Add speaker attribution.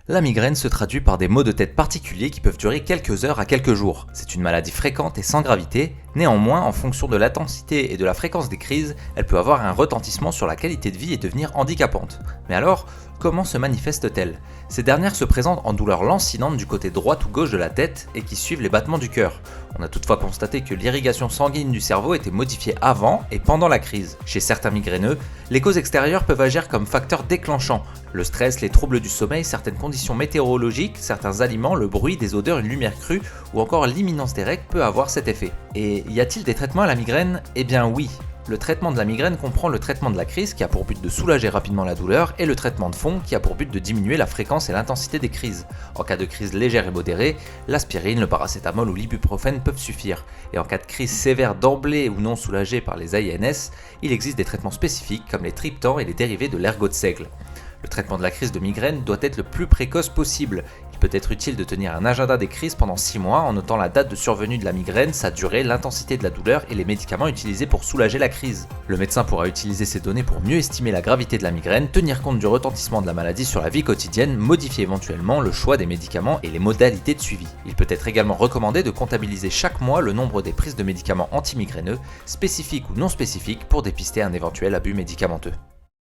Speaker 1: La migraine se traduit par des maux de tête particuliers qui peuvent durer quelques heures à quelques jours. C'est une maladie fréquente et sans gravité, néanmoins en fonction de l'intensité et de la fréquence des crises, elle peut avoir un retentissement sur la qualité de vie et devenir handicapante. Mais alors, comment se manifeste-t-elle? Ces dernières se présentent en douleurs lancinantes du côté droit ou gauche de la tête et qui suivent les battements du cœur. On a toutefois constaté que l'irrigation sanguine du cerveau était modifiée avant et pendant la crise. Chez certains migraineux, les causes extérieures peuvent agir comme facteurs déclenchants. Le stress, les troubles du sommeil, certaines conditions météorologiques, certains aliments, le bruit, des odeurs, une lumière crue ou encore l'imminence des règles peut avoir cet effet. Et y a-t-il des traitements à la migraine? Eh bien oui. Le traitement de la migraine comprend le traitement de la crise qui a pour but de soulager rapidement la douleur et le traitement de fond qui a pour but de diminuer la fréquence et l'intensité des crises. En cas de crise légère et modérée, l'aspirine, le paracétamol ou l'ibuprofène peuvent suffire. Et en cas de crise sévère d'emblée ou non soulagée par les AINS, il existe des traitements spécifiques comme les triptans et les dérivés de l'ergot de seigle. Le traitement de la crise de migraine doit être le plus précoce possible. Il peut être utile de tenir un agenda des crises pendant 6 mois en notant la date de survenue de la migraine, sa durée, l'intensité de la douleur et les médicaments utilisés pour soulager la crise. Le médecin pourra utiliser ces données pour mieux estimer la gravité de la migraine, tenir compte du retentissement de la maladie sur la vie quotidienne, modifier éventuellement le choix des médicaments et les modalités de suivi. Il peut être également recommandé de comptabiliser chaque mois le nombre des prises de médicaments antimigraineux, spécifiques ou non spécifiques, pour dépister un éventuel abus médicamenteux.